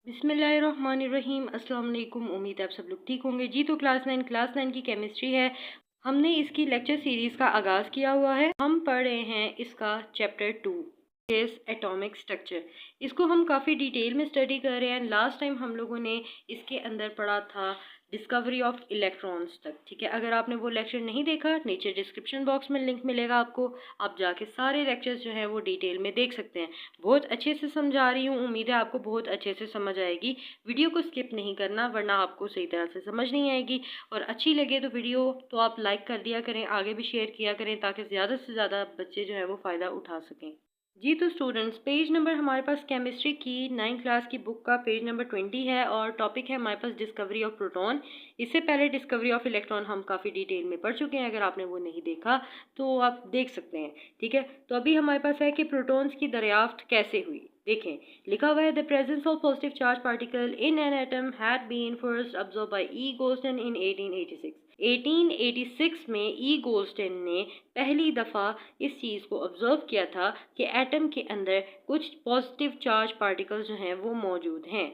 बिस्मिल्लाहिर्रहमानिर्रहीम। अस्सलाम वालेकुम। उम्मीद है आप सब लोग ठीक होंगे। जी तो क्लास 9 की केमिस्ट्री है। हमने इसकी लेक्चर सीरीज़ का आगाज़ किया हुआ है। हम पढ़ रहे हैं इसका चैप्टर 2 इस एटॉमिक स्ट्रक्चर। इसको हम काफ़ी डिटेल में स्टडी कर रहे हैं। लास्ट टाइम हम लोगों ने इसके अंदर पढ़ा था डिस्कवरी ऑफ इलेक्ट्रॉन्स तक। ठीक है, अगर आपने वो लेक्चर नहीं देखा, नीचे डिस्क्रिप्शन बॉक्स में लिंक मिलेगा आपको, आप जाके सारे लेक्चर्स जो हैं वो डिटेल में देख सकते हैं। बहुत अच्छे से समझा रही हूँ, उम्मीद है आपको बहुत अच्छे से समझ आएगी। वीडियो को स्किप नहीं करना वरना आपको सही तरह से समझ नहीं आएगी। और अच्छी लगे तो वीडियो तो आप लाइक कर दिया करें, आगे भी शेयर किया करें ताकि ज़्यादा से ज़्यादा बच्चे जो है वो फ़ायदा उठा सकें। जी तो स्टूडेंट्स, पेज नंबर हमारे पास केमिस्ट्री की 9th क्लास की बुक का पेज नंबर 20 है और टॉपिक है हमारे पास डिस्कवरी ऑफ प्रोटॉन। इससे पहले डिस्कवरी ऑफ इलेक्ट्रॉन हम काफ़ी डिटेल में पढ़ चुके हैं। अगर आपने वो नहीं देखा तो आप देख सकते हैं। ठीक है, तो अभी हमारे पास है कि प्रोटॉन्स की दरियाफ्त कैसे हुई। देखें, लिखा हुआ है the presence of positive charge particle in an atom had been first observe by E Goldstein in 1886। 1886 में ई गोल्स्टन ने पहली दफ़ा इस चीज़ को ऑब्जर्व किया था कि एटम के अंदर कुछ पॉजिटिव चार्ज पार्टिकल्स जो हैं वो मौजूद हैं।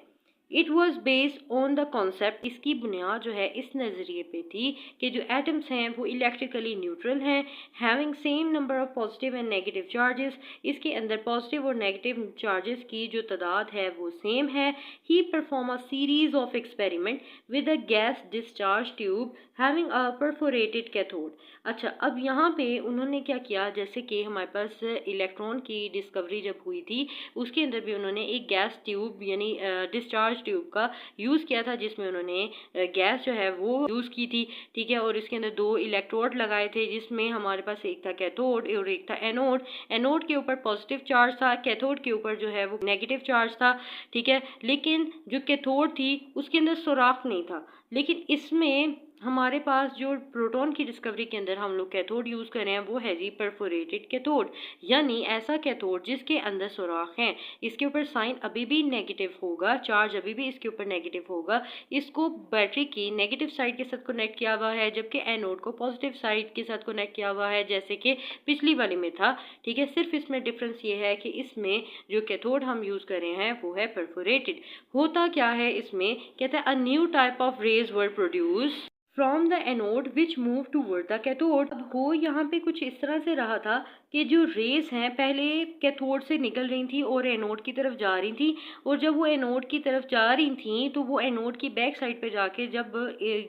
It was based on the concept, इसकी बुनियाद जो है इस नज़रिए पे थी कि जो एटम्स हैं वो इलेक्ट्रिकली न्यूट्रल हैं, having same number of positive and negative charges. इसके अंदर पॉजिटिव और नेगेटिव चार्जेस की जो तादाद है वो सेम है। He perform a series of experiment with a gas discharge tube having a perforated cathode. अच्छा, अब यहाँ पे उन्होंने क्या किया, जैसे कि हमारे पास इलेक्ट्रॉन की डिस्कवरी जब हुई थी उसके अंदर भी उन्होंने एक गैस ट्यूब यानी डिस्चार्ज ट्यूब का यूज़ किया था, जिसमें उन्होंने गैस जो है वो यूज़ की थी। ठीक है, और इसके अंदर दो इलेक्ट्रोड लगाए थे जिसमें हमारे पास एक था कैथोड और एक था एनोड। एनोड के ऊपर पॉजिटिव चार्ज था, कैथोड के ऊपर जो है वो नेगेटिव चार्ज था। ठीक है, लेकिन जो कैथोड थी उसके अंदर सुराख नहीं था। लेकिन इसमें हमारे पास जो प्रोटॉन की डिस्कवरी के अंदर हम लोग कैथोड यूज़ कर रहे हैं वो है जी परफोरेटेड कैथोड, यानी ऐसा कैथोड जिसके अंदर सुराख हैं। इसके ऊपर साइन अभी भी नेगेटिव होगा, चार्ज अभी भी इसके ऊपर नेगेटिव होगा। इसको बैटरी की नेगेटिव साइड के साथ कनेक्ट किया हुआ है, जबकि एनोड को पॉजिटिव साइड के साथ कनेक्ट किया हुआ है जैसे कि पिछली वाली में था। ठीक है, सिर्फ इसमें डिफरेंस ये है कि इसमें जो कैथोड हम यूज़ कर रहे हैं वो है परफोरेटेड। होता क्या है इसमें, कहते हैं a new type of raise were produce from the anode which move toward the cathode. अब हो यहाँ पे कुछ इस तरह से रहा था कि जो रेस हैं पहले कैथोड से निकल रही थी और एनोड की तरफ जा रही थी, और जब वो एनोड की तरफ जा रही थी तो वो एनोड की बैक साइड पे जाके जब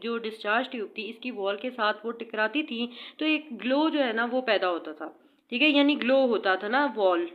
जो डिस्चार्ज ट्यूब थी इसकी वॉल के साथ वो टकराती थी तो एक ग्लो जो है ना वो पैदा होता था। ठीक है, यानी ग्लो होता था ना वॉल।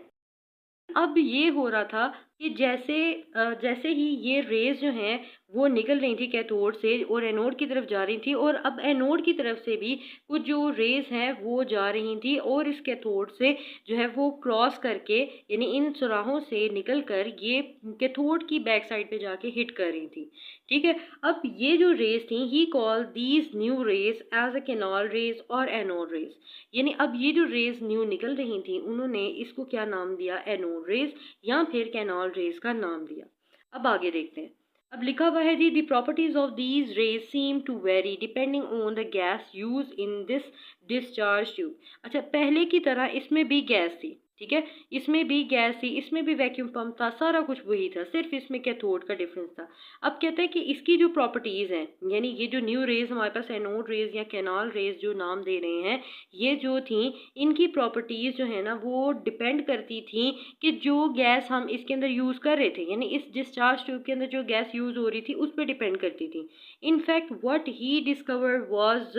अब ये हो रहा था कि जैसे ही ये रेज जो हैं वो निकल रही थी कैथोड से और एनोड की तरफ जा रही थी, और अब एनोड की तरफ से भी कुछ जो रेज हैं वो जा रही थी और इस कैथोड से जो है वो क्रॉस करके यानी इन सुराहों से निकल कर ये कैथोड की बैक साइड पे जाके हिट कर रही थी। ठीक है, अब ये जो रेज थी he call these new rays as a canal rays और एनोड रेज। यानी अब ये जो रेज न्यू निकल रही थी उन्होंने इसको क्या नाम दिया, एनोड रेज या फिर कैनॉल रेज का नाम दिया। अब आगे देखते हैं। अब लिखा हुआ है जी the properties of these rays seem to vary depending on the gas use in this discharge tube. अच्छा, पहले की तरह इसमें भी गैस थी। ठीक है, इसमें भी गैस थी, इसमें भी वैक्यूम पंप था, सारा कुछ वही था, सिर्फ इसमें कैथोड का डिफरेंस था। अब कहते हैं कि इसकी जो प्रॉपर्टीज हैं यानी ये जो न्यू रेज हमारे पास एनोड रेज या कैनॉल रेज जो नाम दे रहे हैं, ये जो थी इनकी प्रॉपर्टीज जो है ना वो डिपेंड करती थी कि जो गैस हम इसके अंदर यूज़ कर रहे थे यानी इस डिस्चार्ज ट्यूब के अंदर जो गैस यूज़ हो रही थी उस पर डिपेंड करती थी। In fact what he discovered was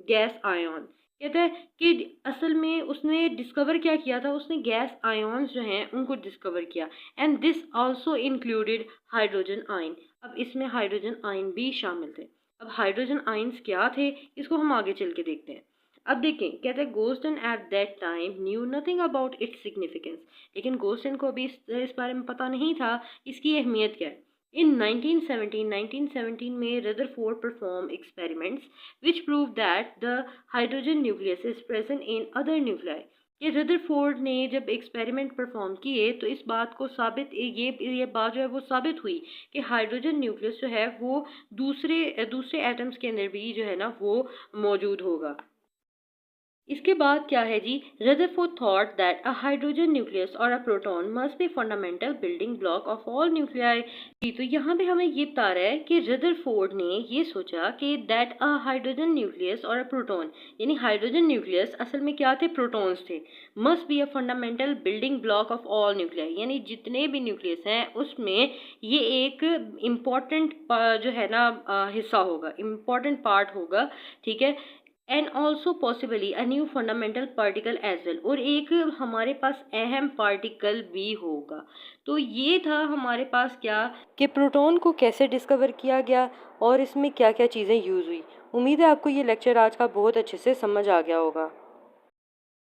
gas ion. कहता है कि असल में उसने डिस्कवर क्या किया था, उसने गैस आयन्स जो हैं उनको डिस्कवर किया। And this also included hydrogen ion. अब इसमें हाइड्रोजन आयन भी शामिल थे। अब हाइड्रोजन आयन्स क्या थे इसको हम आगे चल के देखते हैं। अब देखें, कहते हैं Goldstein at that time knew nothing about its significance. लेकिन गोस्टन को अभी इस बारे में पता नहीं था इसकी अहमियत क्या है। In 1917 में Rutherford performed experiments which proved that the hydrogen nucleus is present in other nuclei। ये रदरफोर्ड ने जब एक्सपेरिमेंट परफॉर्म किए तो इस बात को साबित ये बात जो है वो साबित हुई कि हाइड्रोजन न्यूक्लियस जो है वो दूसरे एटम्स के अंदर भी जो है ना वो मौजूद होगा। इसके बाद क्या है जी, Rutherford thought that a hydrogen nucleus और a proton must be fundamental building block of all nuclei. जी, तो यहाँ पे हमें ये बता रहा है कि रदरफोर्ड ने ये सोचा कि दैट अ हाइड्रोजन न्यूक्लियस और अ प्रोटॉन, यानी हाइड्रोजन न्यूक्लियस असल में क्या थे, प्रोटॉन्स थे, must be a fundamental building block of all nuclei, यानी जितने भी न्यूक्लियस हैं उसमें ये एक इम्पॉर्टेंट जो है ना हिस्सा होगा, इम्पॉर्टेंट पार्ट होगा, ठीक है। And also possibly a new fundamental particle as well, और एक हमारे पास अहम पार्टिकल भी होगा। तो ये था हमारे पास क्या, कि प्रोटॉन को कैसे डिस्कवर किया गया और इसमें क्या क्या चीज़ें यूज़ हुई। उम्मीद है आपको ये लेक्चर आज का बहुत अच्छे से समझ आ गया होगा।